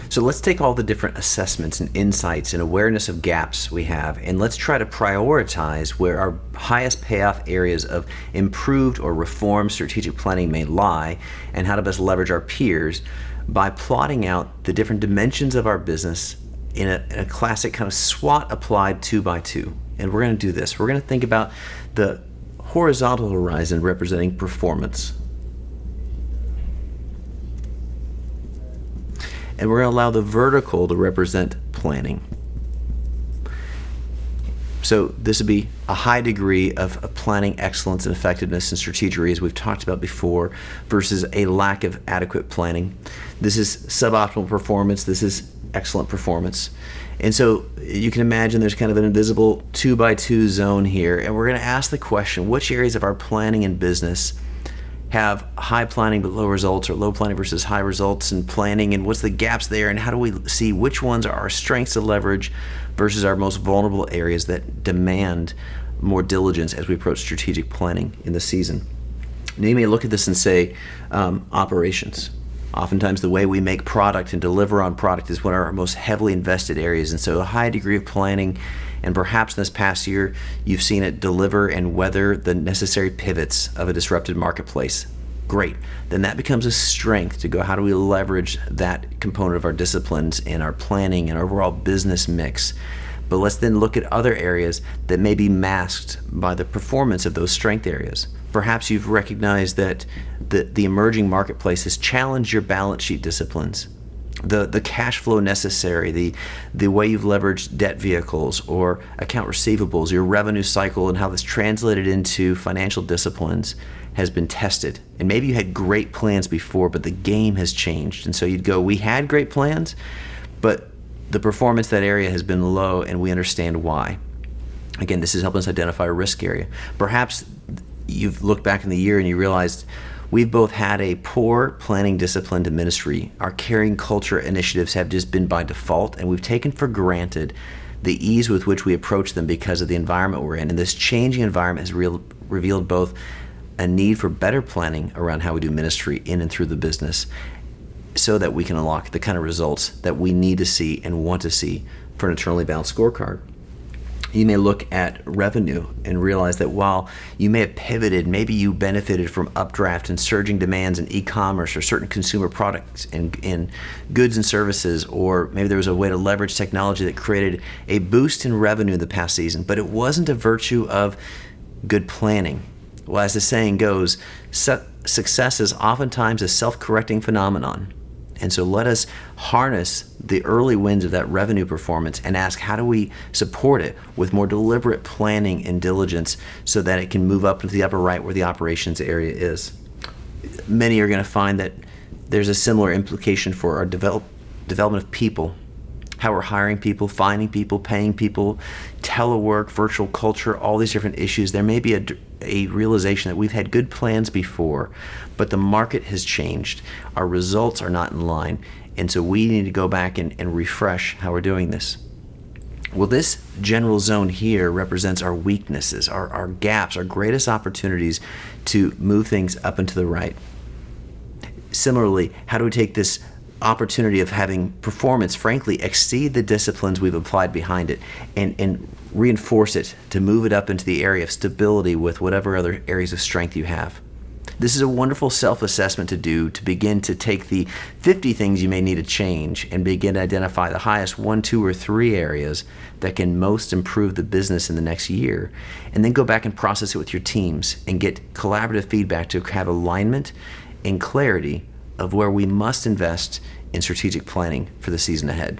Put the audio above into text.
So let's take all the different assessments and insights and awareness of gaps we have, and let's try to prioritize where our highest payoff areas of improved or reformed strategic planning may lie, and how to best leverage our peers by plotting out the different dimensions of our business in a classic kind of SWOT applied 2x2. And we're going to do this. We're going to think about the horizontal horizon representing performance. And we're going to allow the vertical to represent planning. So this would be a high degree of planning excellence and effectiveness in strategic areas we've talked about before versus a lack of adequate planning. This is suboptimal performance. This is excellent performance. And so you can imagine there's kind of an invisible 2x2 zone here. And we're going to ask the question, which areas of our planning and business have high planning but low results, or low planning versus high results in planning, and what's the gaps there, and how do we see which ones are our strengths to leverage versus our most vulnerable areas that demand more diligence as we approach strategic planning in the season. Now you may look at this and say, operations. Oftentimes the way we make product and deliver on product is one of our most heavily invested areas, and so a high degree of planning, and perhaps in this past year you've seen it deliver and weather the necessary pivots of a disrupted marketplace. Great. Then that becomes a strength to go, how do we leverage that component of our disciplines in our planning and overall business mix? But let's then look at other areas that may be masked by the performance of those strength areas. Perhaps you've recognized that the emerging marketplace has challenged your balance sheet disciplines, the cash flow necessary, the way you've leveraged debt vehicles or account receivables, your revenue cycle, and how this translated into financial disciplines has been tested. And maybe you had great plans before, but the game has changed. And so you'd go, we had great plans, but the performance that area has been low, and we understand why. Again, this is helping us identify a risk area. Perhaps you've looked back in the year and you realized we've both had a poor planning discipline to ministry. Our caring culture initiatives have just been by default, and we've taken for granted the ease with which we approach them because of the environment we're in. And this changing environment has revealed both a need for better planning around how we do ministry in and through the business, so that we can unlock the kind of results that we need to see and want to see for an eternally balanced scorecard. You may look at revenue and realize that while you may have pivoted, maybe you benefited from updraft and surging demands in e-commerce or certain consumer products in goods and services, or maybe there was a way to leverage technology that created a boost in revenue in the past season, but it wasn't a virtue of good planning. Well, as the saying goes, success is oftentimes a self-correcting phenomenon. And so let us harness the early wins of that revenue performance and ask, how do we support it with more deliberate planning and diligence so that it can move up into the upper right where the operations area is. Many are going to find that there's a similar implication for our development of people, how we're hiring people, finding people, paying people, telework, virtual culture, all these different issues. There may be a realization that we've had good plans before, but the market has changed. Our results are not in line, and so we need to go back and refresh how we're doing this. Well, this general zone here represents our weaknesses, our gaps, our greatest opportunities to move things up and to the right. Similarly, how do we take this opportunity of having performance, frankly, exceed the disciplines we've applied behind it and reinforce it to move it up into the area of stability with whatever other areas of strength you have? This is a wonderful self-assessment to do, to begin to take the 50 things you may need to change and begin to identify the highest 1, 2, or 3 areas that can most improve the business in the next year, and then go back and process it with your teams and get collaborative feedback to have alignment and clarity of where we must invest in strategic planning for the season ahead.